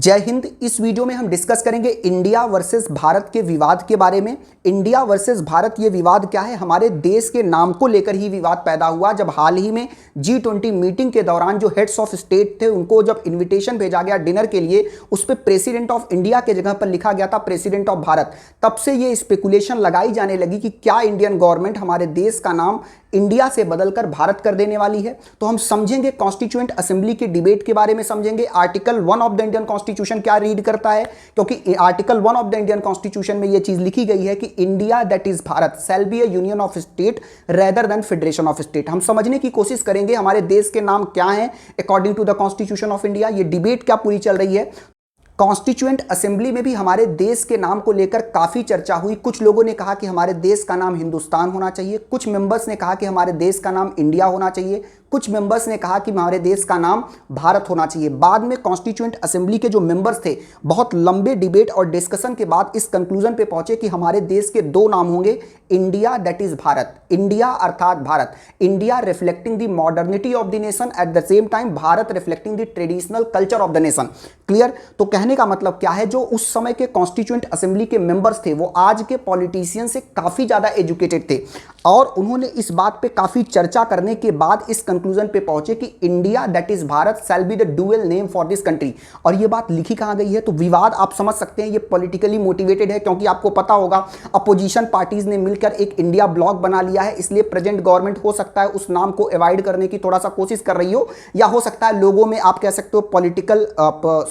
जय हिंद। इस वीडियो में हम डिस्कस करेंगे इंडिया वर्सेस भारत के विवाद के बारे में। इंडिया वर्सेस भारत ये विवाद क्या है? हमारे देश के नाम को लेकर ही विवाद पैदा हुआ जब हाल ही में G20 मीटिंग के दौरान जो हेड्स ऑफ स्टेट थे उनको जब इनविटेशन भेजा गया डिनर के लिए, उस पर प्रेसिडेंट ऑफ इंडिया के जगह पर लिखा गया था प्रेसिडेंट ऑफ भारत। तब से ये स्पेकुलेशन लगाई जाने लगी कि क्या इंडियन गवर्नमेंट हमारे देश का नाम इंडिया से बदलकर भारत कर देने वाली है। तो हम समझेंगे कॉन्स्टिट्यूएंट असेंबली की डिबेट के बारे में, समझेंगे article 1 of the Indian constitution क्या रीड करता है, क्योंकि article 1 of the Indian constitution में यह चीज लिखी गई है कि India that is Bharat shell be a union of state rather than federation of state. हम समझने की कोशिश करेंगे हमारे देश के नाम क्या हैं according to the constitution of India. ये डिबेट क्या पूरी चल रही है। कॉन्स्टिट्यूएंट असेंबली में भी हमारे देश के नाम को लेकर काफी चर्चा हुई। कुछ लोगों ने कहा कि हमारे देश का नाम हिंदुस्तान होना चाहिए, कुछ मेंबर्स ने कहा कि हमारे देश का नाम इंडिया होना चाहिए, कुछ मेंबर्स ने कहा कि हमारे देश का नाम भारत होना चाहिए। बाद में कॉन्स्टिट्यूएंट असेंबली के जो मेंबर्स थे बहुत लंबे डिबेट और डिस्कशन के बाद इस कंक्लूजन पे पहुंचे कि हमारे देश के दो नाम होंगे, India that is Bharat, India अर्थात Bharat, India reflecting the modernity of the nation, at the same time Bharat reflecting the traditional culture of the nation. Clear? तो कहने का मतलब क्या है, जो उस समय के कॉन्स्टिट्यूएंट असेंबली के मेंबर्स थे वो आज के पॉलिटिशियन से काफी ज्यादा एजुकेटेड थे और उन्होंने इस बात पे काफी चर्चा करने के बाद इस कंक्लूजन पे पहुंचे कि India that is Bharat shall be the dual name for this country. और ये बात लिखी कहां गई है? तो विवाद आप समझ सकते हैं ये पॉलिटिकली मोटिवेटेड है, क्योंकि आपको पता होगा अपोजिशन पार्टीज ने मिलकर एक इंडिया ब्लॉक बना लिया है, इसलिए प्रेजेंट गवर्नमेंट हो सकता है उस नाम को अवॉइड करने की थोड़ा सा कोशिश कर रही हो, या हो सकता है लोगों में आप कह सकते हो पॉलिटिकल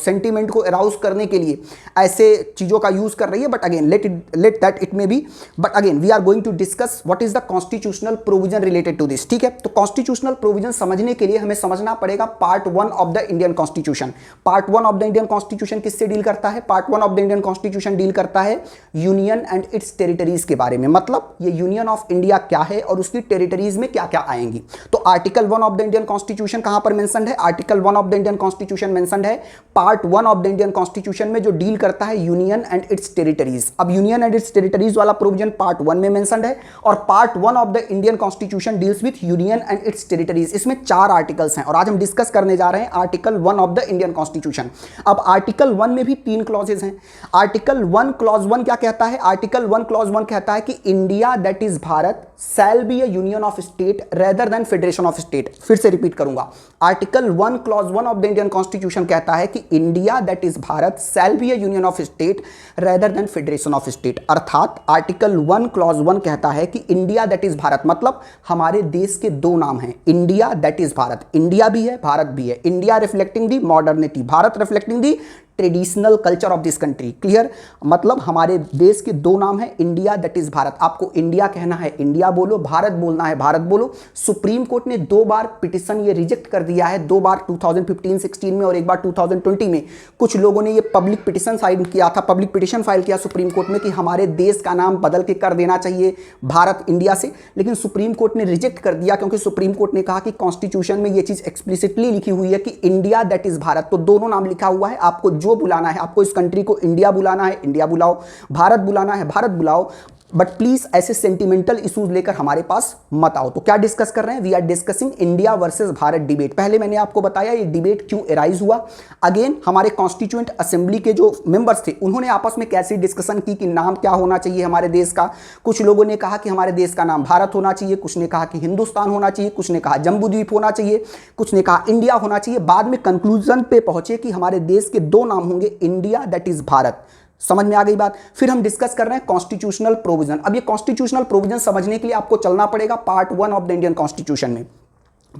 सेंटीमेंट को अराउज करने के लिए ऐसे चीजों का यूज कर रही है। But again let that it may be, but again we are going to discuss what is the constitutional provision related to this. ठीक है, तो कॉन्स्टिट्यूशनल प्रोविजन समझने के लिए हमें समझना पड़ेगा part 1 of the Indian constitution. Part 1 of the Indian constitution किससे डील करता है? Part 1 of the Indian constitution deal करता है यूनियन एंड इट्स टेरिटरीज के बारे में। मतलब ये यूनियन ऑफ इंडिया क्या है और उसकी टेरिटरीज में क्या क्या आएंगी। तो article 1 of the Indian constitution कहां पर मेंशन्ड है? Article 1 of the Indian constitution mentioned है part 1 of the Indian constitution में, जो डील करता है यूनियन एंड इट्स टेरिटरीज। अब यूनियन एंड इट्स टेरिटरीज वाला प्रोविजन पार्ट 1 में मेंशन्ड है और part 1 of the Indian constitution deals with union and its territories. इसमें 4 आर्टिकल्स हैं और आज हम डिस्कस करने जा रहे हैं article 1 of the Indian constitution. अब आर्टिकल 1 में भी 3 क्लॉजेस हैं। आर्टिकल 1 क्लॉज 1 क्या कहता है? आर्टिकल 1 क्लॉज 1 कहता है कि India that is Bharat shell be a union of state rather than federation of state. फिर से रिपीट करूंगा, article 1 clause 1 of the Indian constitution कहता है कि India that is Bharat shell be a union of state rather than federation of state. अर्थात article 1 clause 1 कहता है कि इंडिया दैट इज भारत, मतलब हमारे देश के दो नाम हैं, India that is Bharat, India भी है भारत भी है, India reflecting the modernity, Bharat reflecting the traditional culture of this country. Clear? मतलब हमारे देश के दो नाम है, इंडिया दैट इज भारत। आपको इंडिया कहना है इंडिया बोलो, भारत बोलना है भारत बोलो। सुप्रीम कोर्ट ने 2 बार पिटिशन ये रिजेक्ट कर दिया है, 2 बार 2015-16 में और एक बार 2020 में। कुछ लोगों ने ये पब्लिक पिटिशन फाइल किया था, पब्लिक पिटिशन फाइल किया सुप्रीम कोर्ट में कि हमारे देश का नाम बदल के कर देना चाहिए भारत इंडिया से, लेकिन सुप्रीम कोर्ट ने रिजेक्ट कर दिया क्योंकि सुप्रीम कोर्ट ने कहा कि कॉन्स्टिट्यूशन में ये चीज एक्सप्लिसिटली लिखी हुई है कि इंडिया दैट इज भारत। तो दोनों नाम लिखा हुआ है, आपको जो बुलाना है, आपको इस कंट्री को इंडिया बुलाना है इंडिया बुलाओ, भारत बुलाना है भारत बुलाओ, बट प्लीज ऐसे सेंटिमेंटल इश्यूज लेकर हमारे पास मत आओ। तो क्या डिस्कस कर रहे हैं? We are discussing India versus Bharat debate. पहले मैंने आपको बताया ये डिबेट क्यों एराइज हुआ। अगेन हमारे कॉन्स्टिट्यूएंट असेंबली के जो मेंबर्स थे उन्होंने आपस में कैसी डिस्कशन की कि नाम क्या होना चाहिए हमारे देश का। कुछ लोगों ने कहा कि हमारे देश का नाम भारत होना चाहिए, कुछ ने कहा कि हिंदुस्तान होना चाहिए, कुछ ने कहा जम्बू द्वीप होना चाहिए, कुछ ने कहा इंडिया होना चाहिए। बाद में कंक्लूजन पे पहुंचे कि हमारे देश के दो नाम होंगे, इंडिया दैट इज भारत। समझ में आ गई बात? फिर हम डिस्कस कर रहे हैं कॉन्स्टिट्यूशनल प्रोविजन। अब ये कॉन्स्टिट्यूशनल प्रोविजन समझने के लिए आपको चलना पड़ेगा part 1 of the Indian constitution में।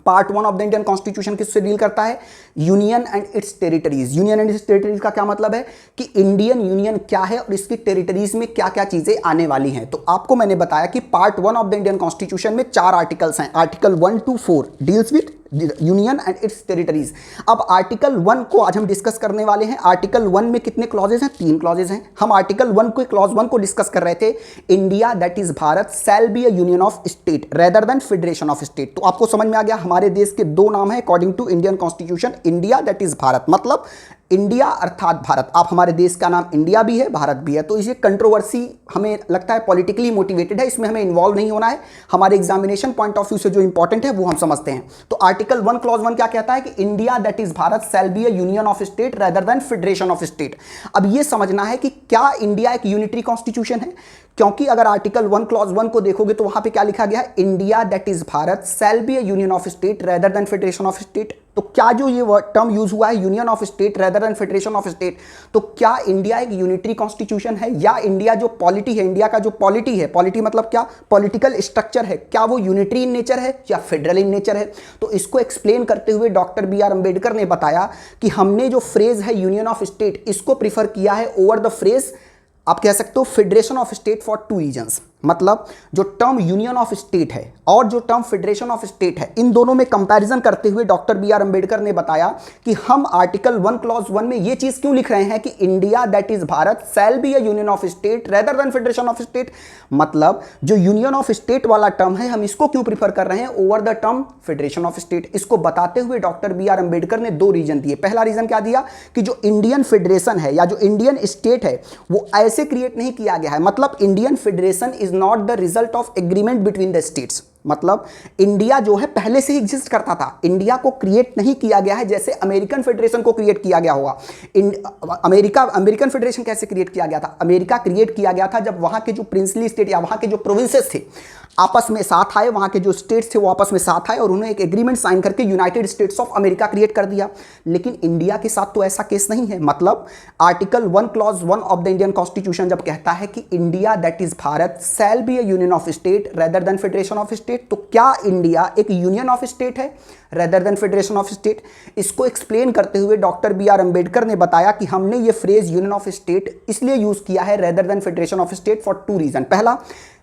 Part 1 of the Indian constitution किससे डील करता है? Union and its territories. Union and its territories का क्या मतलब है कि इंडियन यूनियन क्या है और इसकी टेरिटरीज में क्या क्या चीजें आने वाली हैं। तो आपको मैंने बताया कि part 1 of the Indian constitution में 4 आर्टिकल्स हैं। Article 1 to 4 deals with union and its territories. अब आर्टिकल 1 को आज हम डिस्कस करने वाले हैं। आर्टिकल 1 में कितने क्लॉजेस हैं? 3 क्लॉजेस हैं। हम आर्टिकल 1 को क्लॉज 1 को डिस्कस कर रहे थे, India that is Bharat shell be a union of state rather than federation of state. तो आपको समझ में आ गया हमारे देश के दो नाम हैं according to Indian constitution, India that is Bharat, मतलब इंडिया अर्थात भारत, आप हमारे देश का नाम इंडिया भी है भारत भी है, तो इसे कंट्रोवर्सी हमें लगता है पॉलिटिकली मोटिवेटेड है, इसमें हमें इन्वॉल्व नहीं होना है, हमारे एग्जामिनेशन पॉइंट ऑफ व्यू से जो इंपॉर्टेंट है वो हम समझते हैं। तो आर्टिकल 1 क्लॉज 1 क्या कहता है कि India that is Bharat shell be a union of state rather than federation of state. अब ये समझना है कि क्या इंडिया एक यूनिटरी कॉन्स्टिट्यूशन है, क्योंकि अगर आर्टिकल 1 क्लॉज 1 को देखोगे तो वहां पे क्या लिखा गया है, India that is Bharat shell be a union of state rather than federation of state. तो क्या जो ये टर्म यूज हुआ है union of state rather than federation of state, तो क्या इंडिया एक यूनिटरी कॉन्स्टिट्यूशन है, या इंडिया जो पॉलिटी है, इंडिया का जो पॉलिटी है, पॉलिटी मतलब क्या, पॉलिटिकल स्ट्रक्चर है, क्या वो यूनिटरी इन नेचर है या फेडरल इन नेचर है। तो इसको एक्सप्लेन करते हुए डॉक्टर बी.आर. अंबेडकर ने बताया कि हमने जो फ्रेज है यूनियन ऑफ स्टेट, इसको प्रीफर किया है ओवर द फ्रेज आप कह सकते हो federation of state for 2 reasons. मतलब जो टर्म यूनियन ऑफ स्टेट है और जो टर्म फेडरेशन ऑफ स्टेट है, इन दोनों में कंपैरिजन करते हुए डॉक्टर बी.आर. अंबेडकर ने बताया कि हम आर्टिकल 1 क्लॉज 1 में ये चीज क्यों लिख रहे हैं कि India that is Bharat shell be a union of state rather than federation of state. मतलब जो यूनियन ऑफ स्टेट वाला टर्म है हम इसको क्यों प्रीफर कर रहे हैं over the term federation of state. इसको बताते हुए डॉक्टर बी.आर. अंबेडकर ने 2 रीजन दिए। पहला रीजन क्या दिया कि जो इंडियन फेडरेशन है या जो इंडियन स्टेट है वो ऐसे क्रिएट नहीं किया गया है, मतलब Indian federation is not the result of agreement between the states. मतलब इंडिया जो है पहले से ही एग्जिस्ट करता था, इंडिया को क्रिएट नहीं किया गया है जैसे अमेरिकन फेडरेशन को क्रिएट किया गया होगा। अमेरिकन फेडरेशन कैसे क्रिएट किया गया था, अमेरिका क्रिएट किया गया था जब वहां के जो प्रिंसली स्टेट या वहां के जो प्रोविंसेस थे आपस में साथ आए, वहां के जो स्टेट्स थे वो आपस में साथ आए और उन्होंने एक एग्रीमेंट साइन करके United States of America create कर दिया। लेकिन इंडिया के साथ तो ऐसा केस नहीं है। मतलब article 1 clause 1 of the Indian constitution जब कहता है कि India that is Bharat shell be a union of state rather than federation of state, तो क्या इंडिया एक यूनियन ऑफ स्टेट है rather than federation of state. इसको एक्सप्लेन करते हुए डॉक्टर बी.आर. अंबेडकर ने बताया कि हमने ये फ्रेज यूनियन ऑफ स्टेट इसलिए यूज किया है rather than federation of state for 2 reason.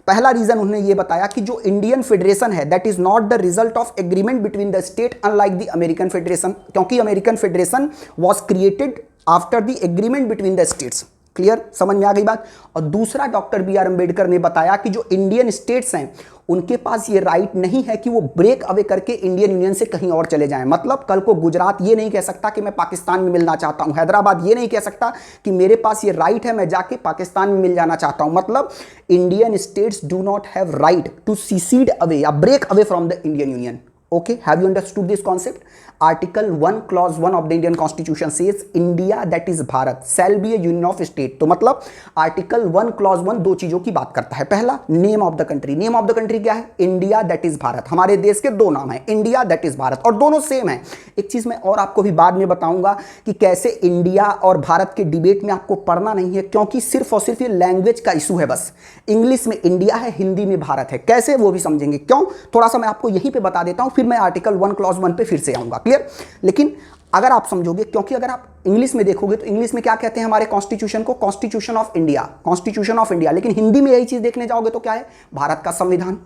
पहला रीजन उन्होंने ये बताया कि जो इंडियन फेडरेशन है that is not the result of agreement between the state unlike the American federation, क्योंकि American federation was created after the agreement between the states. Clear, समझ में आ गई बात। और दूसरा डॉक्टर बी.आर. अंबेडकर ने बताया कि जो इंडियन स्टेट्स हैं उनके पास ये राइट नहीं है कि वो ब्रेक अवे करके इंडियन यूनियन से कहीं और चले जाएं। मतलब कल को गुजरात ये नहीं कह सकता कि मैं पाकिस्तान में मिलना चाहता हूं, हैदराबाद ये नहीं कह सकता कि मेरे पास ये राइट है मैं जाके पाकिस्तान में मिल जाना चाहता हूं। मतलब Indian states do not have right to secede away या break away from the Indian union. Okay, have you understood this concept? Article 1 clause 1 of the Indian Constitution says India that is Bharat shall be a union of state। तो मतलब article 1 clause 1 2 चीजों की बात करता है। पहला, name of the country. Name of the country क्या है, इंडिया दैट इज भारत। हमारे देश के 2 नाम हैं, इंडिया दैट इज भारत, और दोनों सेम है। एक चीज मैं और आपको भी बाद में बताऊंगा कि कैसे इंडिया और भारत के डिबेट में आपको पढ़ना नहीं है, क्योंकि सिर्फ और सिर्फ ये लैंग्वेज का इशू है। बस इंग्लिश में इंडिया है, हिंदी में भारत है, कैसे वो भी समझेंगे। क्यों, थोड़ा सा मैं आपको यहीं पे बता देता हूं, फिर मैं आर्टिकल 1 क्लॉज 1 पे फिर से आऊंगा। क्लियर। लेकिन अगर आप समझोगे, क्योंकि अगर आप इंग्लिश में देखोगे तो इंग्लिश में क्या कहते हैं हमारे कॉन्स्टिट्यूशन को, constitution of India, constitution of India. लेकिन हिंदी में यही चीज देखने जाओगे तो क्या है, भारत का संविधान।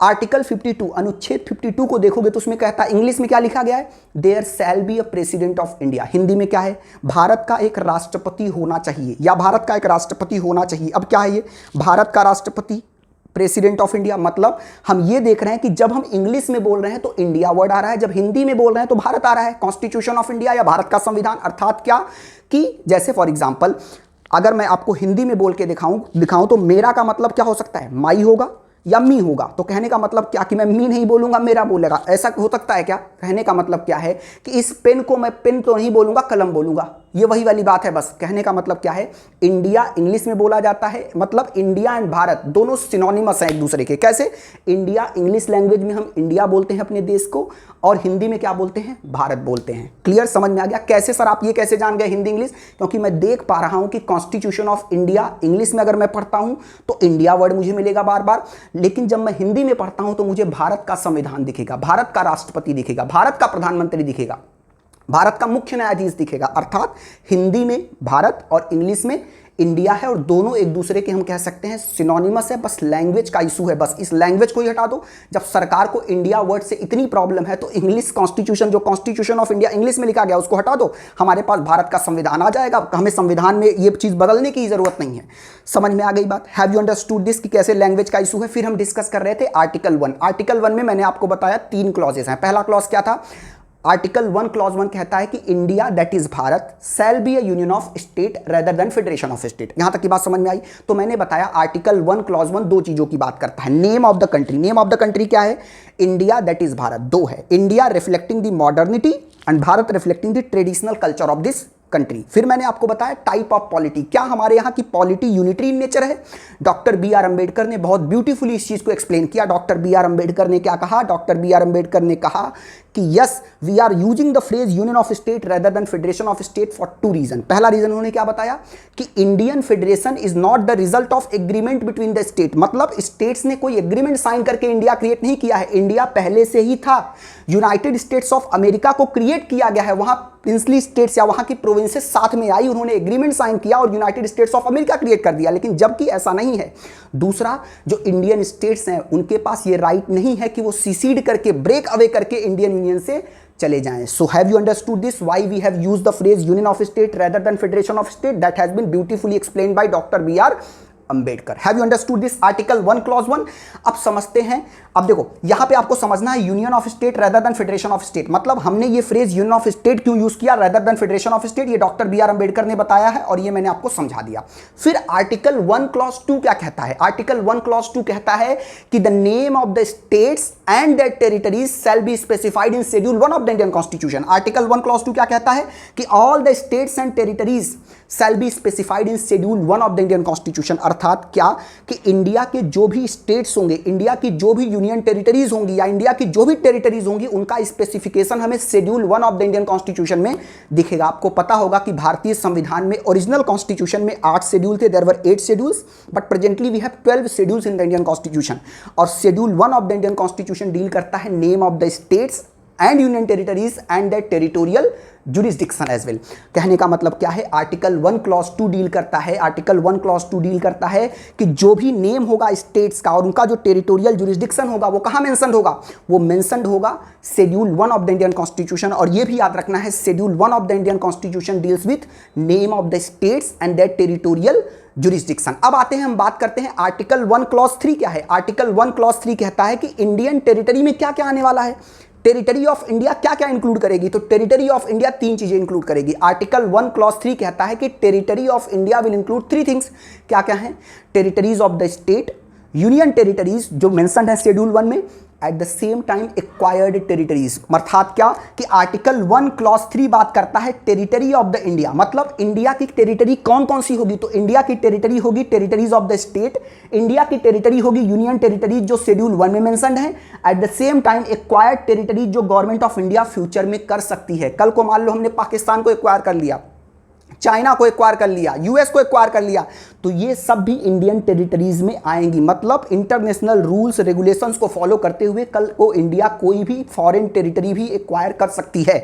आर्टिकल 52 अनुच्छेद 52 को देखोगे तो उसमें कहता है, इंग्लिश में क्या लिखा गया है, there shall be a president of India. Hindi में क्या है, भारत का एक राष्ट्रपति होना चाहिए या भारत का एक राष्ट्रपति होना चाहिए। अब क्या है ये, भारत का राष्ट्रपति, प्रेसिडेंट ऑफ इंडिया। मतलब हम ये देख रहे हैं कि जब हम इंग्लिश में बोल रहे हैं तो इंडिया वर्ड आ रहा है, जब हिंदी में बोल रहे हैं तो भारत आ रहा है। कॉन्स्टिट्यूशन ऑफ इंडिया या भारत का संविधान, अर्थात क्या कि जैसे फॉर एग्जांपल अगर मैं आपको हिंदी में बोल के दिखाऊं तो मेरा का मतलब क्या हो सकता है, माई होगा या मी होगा। तो कहने का मतलब क्या कि मैं मी नहीं बोलूंगा, मेरा बोलेगा, ऐसा हो सकता है क्या। कहने का मतलब क्या है कि इस पेन को मैं पेन तो नहीं बोलूंगा, कलम बोलूंगा। ये वही वाली बात है। बस कहने का मतलब क्या है, इंडिया इंग्लिश में बोला जाता है, मतलब इंडिया एंड भारत दोनों सिनोनिमस हैं एक दूसरे के। कैसे, इंडिया इंग्लिश लैंग्वेज में हम इंडिया बोलते हैं अपने देश को, और हिंदी में क्या बोलते हैं, भारत बोलते हैं। क्लियर, समझ में आ गया। कैसे सर आप ये कैसे जान गए हिंदी इंग्लिश, क्योंकि मैं देख पा रहा हूं कि कॉन्स्टिट्यूशन ऑफ इंडिया इंग्लिश में अगर मैं पढ़ता हूं तो इंडिया वर्ड मुझे मिलेगा बार बार, लेकिन जब मैं हिंदी में पढ़ता हूं तो मुझे भारत का संविधान दिखेगा, भारत का राष्ट्रपति दिखेगा, भारत का प्रधानमंत्री दिखेगा, भारत का मुख्य न्यायाधीश दिखेगा। अर्थात हिंदी में भारत और इंग्लिश में इंडिया है, और दोनों एक दूसरे के हम कह सकते हैं सिनोनिमस है। बस लैंग्वेज का इशू है, बस इस लैंग्वेज को ही हटा दो। जब सरकार को इंडिया वर्ड से इतनी प्रॉब्लम है तो इंग्लिश कॉन्स्टिट्यूशन, जो कॉन्स्टिट्यूशन ऑफ इंडिया इंग्लिश में लिखा गया उसको हटा दो, हमारे पास भारत का संविधान आ जाएगा। हमें संविधान में ये चीज बदलने की जरूरत नहीं है। समझ में आ गई बात। हैव यू अंडरस्टूड दिस कि कैसे लैंग्वेज का इशू है। फिर हम डिस्कस कर रहे थे आर्टिकल 1। आर्टिकल 1 में मैंने आपको बताया 3 क्लॉजेस हैं। पहला क्लॉज क्या था, आर्टिकल 1 क्लॉज 1 कहता है कि India that is Bharat shell be a union of state rather than federation of state. यहां तक की बात समझ में आई? तो मैंने बताया आर्टिकल 1 क्लॉज 1 दो चीजों की बात करता है। Name of the country, name of the country क्या है? India that is Bharat. दो है, India reflecting the modernity and Bharat reflecting the traditional culture of this country. फिर मैंने आपको बताया टाइप ऑफ पॉलिटी, क्या हमारे यहाँ की पॉलिटी यूनिटरी इन नेचर है? डॉक्टर बी आर अंबेडकर ने बहुत ब्यूटीफुली इस चीज को एक्सप्लेन किया। डॉक्टर बी आर अंबेडकर ने क्या कहा? डॉक्टर बी आर अंबेडकर ने कहा कि yes we are using the phrase union of state rather than federation of state for two reason. पहला रीजन उन्होंने क्या बताया कि Indian federation is not the result of agreement between the state, मतलब states ने कोई एग्रीमेंट साइन करके India create नहीं किया है, इंडिया पहले से ही था। यूनाइटेड स्टेट्स ऑफ अमेरिका को क्रिएट किया गया है, वहां प्रिंसली स्टेट्स या वहां की प्रोविंसेस साथ में आई, उन्होंने एग्रीमेंट साइन किया और United States of America create कर दिया, लेकिन जबकि ऐसा नहीं है। दूसरा, जो इंडियन स्टेट्स हैं उनके पास ये राइट नहीं है कि वो सीसीड करके ब्रेक अवे करके इंडियन यूनियन से चले जाएं। So have you understood this why we have used the phrase union of state rather than federation of state? That has been beautifully explained by doctor B R Ambedkar. Have you understood this article 1 clause 1? अब समझते हैं। अब देखो यहां पे आपको समझना है union of state rather than federation of state, मतलब हमने ये फ्रेज यूनियन ऑफ स्टेट क्यों यूज किया rather than federation of state, ये डॉक्टर बी आर अंबेडकर ने बताया है और ये मैंने आपको समझा दिया। फिर आर्टिकल 1 क्लॉज 2 क्या कहता है? आर्टिकल 1 क्लॉज 2 कहता है कि the name of the states and there territories shall be specified in schedule 1 of the Indian constitution. Article 1 clause 2 क्या कहता है कि all the states and territories shall be specified in schedule 1 of the Indian constitution. अर्थात क्या कि India के जो भी स्टेट्स होंगे, इंडिया की जो भी यूनियन टेरिटरीज होंगी या इंडिया की जो भी टेरिटरीज होंगी, उनका स्पेसिफिकेशन हमें schedule 1 of the Indian constitution में दिखेगा। आपको पता होगा कि भारतीय संविधान में ओरिजिनल कॉन्स्टिट्यूशन में 8 शेड्यूल थे, there were 8 schedules, but presently we have 12 schedules in the Indian constitution. और schedule 1 of the Indian constitution deal करता है name of the states and union territories and the territorial jurisdiction as well. कहने का मतलब क्या है? Article 1 clause 2 deal करता है, आर्टिकल 1 क्लॉज 2 डील करता है कि जो भी नेम होगा स्टेट्स का और उनका जो टेरिटोरियल जुरिस्डिक्शन होगा वो कहां मेंशन्ड होगा? वो मेंशन्ड होगा schedule 1 of the Indian constitution. और ये भी याद रखना है schedule 1 of the Indian constitution deals with name of the states and their territorial jurisdiction. अब आते हैं, हम बात करते हैं आर्टिकल 1 क्लॉज 3 क्या है? आर्टिकल 1 क्लॉज 3 कहता है कि इंडियन टेरिटरी में क्या क्या आने वाला है। टेरिटरी ऑफ इंडिया क्या क्या इंक्लूड करेगी? तो टेरिटरी ऑफ इंडिया 3 चीजें इंक्लूड करेगी। आर्टिकल 1 क्लॉज 3 कहता है कि territory of India will include 3 things. क्या क्या है? Territories of the state, union territories जो मेंशन्ड है शेड्यूल 1 में, eight the same time acquired territories. अर्थात क्या कि आर्टिकल 1 क्लॉज 3 बात करता है टेरिटरी ऑफ द इंडिया, मतलब इंडिया की टेरिटरी कौन कौन सी होगी? तो इंडिया की टेरिटरी होगी territories of the state, India की टेरिटरी होगी यूनियन टेरिटरीज जो शेड्यूल 1 में मेंशन्ड है, eight the same time acquired territories जो गवर्नमेंट ऑफ इंडिया फ्यूचर में कर सकती है। कल को मान लो हमने पाकिस्तान को एक्वायर कर लिया, चाइना को एक्वायर कर लिया, यूएस को एक्वायर कर लिया, तो ये सब भी इंडियन टेरिटरीज में आएंगी। मतलब इंटरनेशनल रूल्स रेगुलेशंस को फॉलो करते हुए कल को इंडिया कोई भी फॉरेन टेरिटरी भी एक्वायर कर सकती है।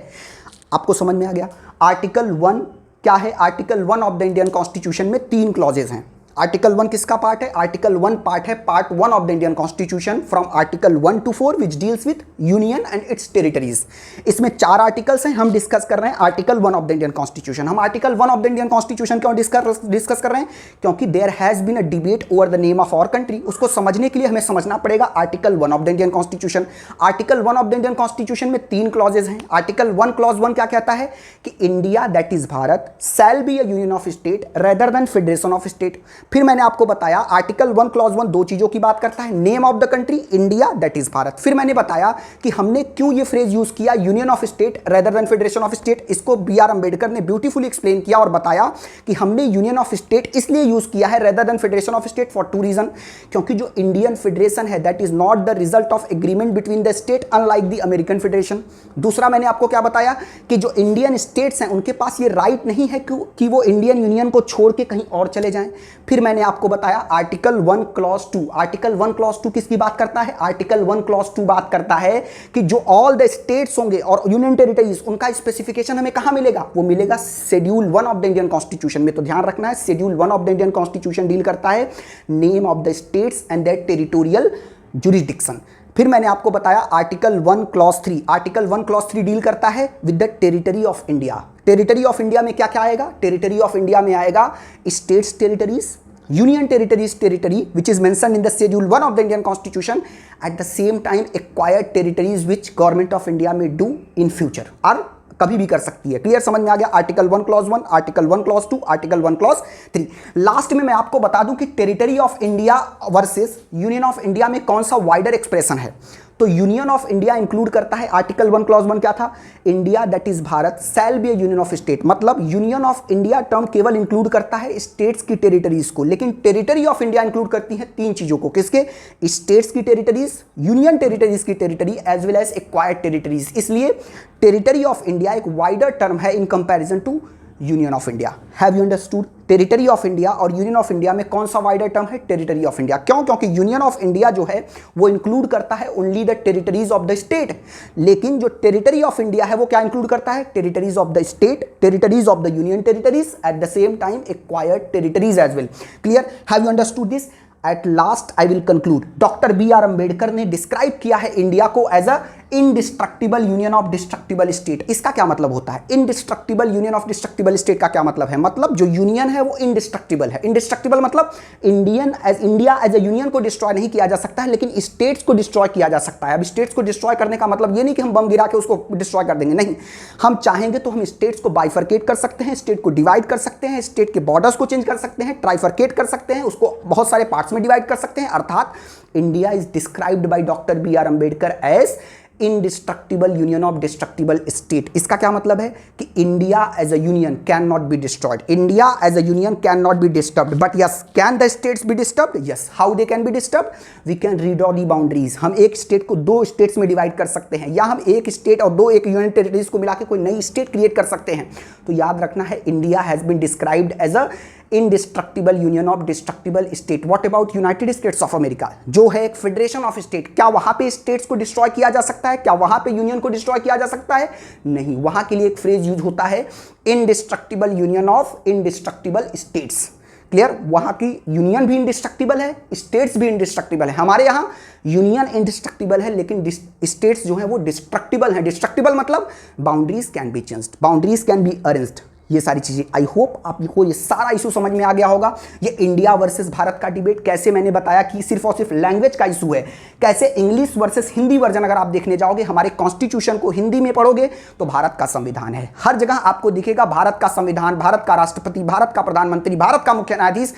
आपको समझ में आ गया? आर्टिकल 1 क्या है? Article 1 of the Indian constitution में 3 क्लॉजेज हैं। आर्टिकल 1 किसका पार्ट है? आर्टिकल 1 पार्ट है part 1 of the Indian constitution from article 1 to 4 which deals with union and its territories. इसमें 4 आर्टिकल्स हैं, हम डिस्कस कर रहे हैं article 1 of the Indian constitution. हम article 1 of the Indian constitution क्यों डिस्कस कर रहे हैं? क्योंकि there has been a debate over the name of our country. उसको समझने के लिए हमें समझना पड़ेगा article 1 of the Indian constitution. Article 1 of the Indian constitution में 3 क्लॉजेज हैं। आर्टिकल 1 क्लॉज 1 क्या कहता है कि India that is Bharat shell be a union of state rather than federation of state. फिर मैंने आपको बताया आर्टिकल 1 क्लॉज 1 दो चीजों की बात करता है, name of the country India that is Bharat. फिर मैंने बताया कि हमने क्यों ये फ्रेज यूज किया union of state rather than federation of state. इसको बी आर अंबेडकर ने ब्यूटीफुली एक्सप्लेन किया और बताया कि हमने यूनियन ऑफ स्टेट इसलिए यूज किया है rather than federation of state for 2 reason. क्योंकि जो इंडियन फेडरेशन है that is not the result of agreement between the state unlike the American federation. दूसरा मैंने आपको क्या बताया कि जो इंडियन स्टेट्स हैं उनके पास ये राइट नहीं है कि वो इंडियन यूनियन को छोड़ के कहीं और चले जाएं। फिर मैंने आपको बताया आर्टिकल 1 क्लॉज 2। आर्टिकल 1 क्लॉज 2 किसकी बात करता है? आर्टिकल 1 क्लॉज 2 बात करता है कि जो ऑल द स्टेट्स होंगे और यूनियन टेरिटरीज उनका स्पेसिफिकेशन हमें कहां मिलेगा? वो मिलेगा schedule 1 of the Indian constitution में। तो ध्यान रखना है schedule 1 of the Indian constitution deal करता है name of the states and their territorial jurisdiction. फिर मैंने आपको बताया article 1 clause 3। Article 1 clause 3 deal करता है with the territory of India. Territory of India में क्या क्या आएगा? टेरिटरी ऑफ इंडिया में आएगा states territories, Union territory is territory which is mentioned in the schedule 1 of the Indian Constitution. At the same time, acquired territories which government of India may do in future और कभी भी कर सकती है। Clear, समझ में आ गया? Article 1 clause 1, article 1 clause 2, article 1 clause 3। Last में मैं आपको बता दूं कि territory of India versus union of India में कौन सा वाइडर एक्सप्रेशन है। तो यूनियन ऑफ इंडिया इंक्लूड करता है, आर्टिकल 1 क्लॉज 1 क्या था? India that is Bharat shall be A union of state. मतलब यूनियन ऑफ इंडिया टर्म केवल इंक्लूड करता है स्टेट्स की टेरिटरीज को, लेकिन टेरिटरी ऑफ इंडिया इंक्लूड करती है तीन चीजों को। किसके? स्टेट्स की टेरिटरीज, यूनियन टेरिटरीज की territory as well as acquired territories. इसलिए टेरिटरी ऑफ इंडिया एक वाइडर टर्म है in comparison to union of India. Have you understood? Territory of India और यूनियन ऑफ इंडिया में कौन सा वाइडर टर्म है? Territory of India. क्यों? क्योंकि यूनियन ऑफ इंडिया जो है वो इंक्लूड करता है only the territories of the state, लेकिन जो टेरिटरी ऑफ इंडिया है वो क्या इंक्लूड करता है? Territories of the state, territories of the union territories, at the same time acquired territories as well. Clear? Have you understood this? At last I will conclude. Doctor B R Ambedkar ने describe किया है India को as a indestructible union of destructible state. इसका क्या मतलब होता है? Indestructible union of destructible state का क्या मतलब है? मतलब जो यूनियन है वो इनडिस्ट्रक्टिबल है। इनडिस्ट्रक्टिबल मतलब इंडिया एज ए यूनियन को डिस्ट्रॉय नहीं किया जा सकता है, लेकिन स्टेट्स को डिस्ट्रॉय किया जा सकता है। अब स्टेट्स को डिस्ट्रॉय करने का मतलब ये नहीं कि हम बम गिरा के उसको डिस्ट्रॉय कर देंगे, नहीं। हम चाहेंगे तो हम स्टेट्स को बाइफरकेट कर सकते हैं, स्टेट को डिवाइड कर सकते हैं, स्टेट के बॉर्डर्स को चेंज कर सकते हैं, ट्राइफरकेट कर सकते हैं, उसको बहुत सारे पार्ट्स में डिवाइड कर सकते हैं। अर्थात India is described by doctor B R Ambedkar as indestructible union of destructible state. इसका क्या मतलब है? कि India as a union can not be destroyed, India as a union can not be disturbed, but yes can the states be disturbed? Yes. How they can be disturbed? We can redraw the boundaries. हम एक state को दो states में divide कर सकते हैं, या हम एक स्टेट और दो एक यूनियन टेरिटरीज को मिला के कोई नई स्टेट क्रिएट कर सकते हैं। तो याद रखना है, India has been described as a indestructible union of destructible state. What about United States of America, जो है एक फेडरेशन ऑफ स्टेट? क्या वहां पे स्टेट्स को डिस्ट्रॉय किया जा सकता है? क्या वहां पे यूनियन को डिस्ट्रॉय किया जा सकता है? नहीं। वहां के लिए एक फ्रेज यूज होता है, indestructible union of indestructible states. Clear? वहां की यूनियन भी इनडिस्ट्रक्टिबल है, स्टेट्स भी इनडिस्ट्रक्टिबल है। हमारे यहां यूनियन इनडिस्ट्रक्टिबल है, लेकिन स्टेट्स जो है वो डिस्ट्रक्टिबल है। डिस्ट्रक्टिबल मतलब boundaries can be changed, boundaries can be arranged. ये सारी चीजें, आई होप आपको ये सारा इशू समझ में आ गया होगा। ये इंडिया वर्सेस भारत का डिबेट कैसे, मैंने बताया कि सिर्फ और सिर्फ लैंग्वेज का इशू है। कैसे इंग्लिश वर्सेस हिंदी वर्जन अगर आप देखने जाओगे, हमारे कॉन्स्टिट्यूशन को हिंदी में पढ़ोगे तो भारत का संविधान है, हर जगह आपको दिखेगा भारत का संविधान, भारत का राष्ट्रपति, भारत का प्रधानमंत्री, भारत का मुख्य न्यायाधीश।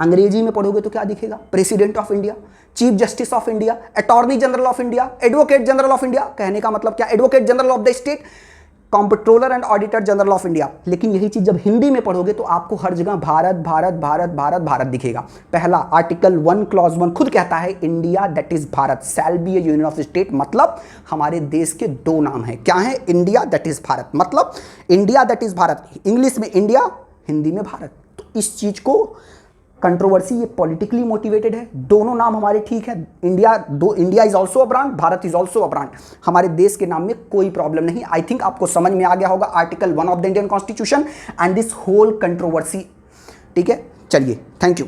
अंग्रेजी में पढ़ोगे तो क्या दिखेगा? President of India, chief justice of India, attorney general of India, advocate general of India. कहने का मतलब क्या? Advocate general of the state, comptroller and auditor general of India. लेकिन यही चीज जब हिंदी में पढ़ोगे तो आपको हर जगह भारत भारत भारत भारत भारत दिखेगा। पहला आर्टिकल 1 क्लॉज 1 खुद कहता है India that is Bharat shall be A union of state. मतलब हमारे देश के दो नाम हैं, क्या है? इंडिया दैट इज भारत, मतलब India that is Bharat, English में इंडिया, हिंदी में भारत। तो इस चीज को कंट्रोवर्सी, ये पॉलिटिकली मोटिवेटेड है। दोनों नाम हमारे ठीक है, India is also a brand, Bharat is also a brand. हमारे देश के नाम में कोई प्रॉब्लम नहीं। आई थिंक आपको समझ में आ गया होगा article 1 of the Indian constitution and this whole controversy. ठीक है, चलिए, थैंक यू।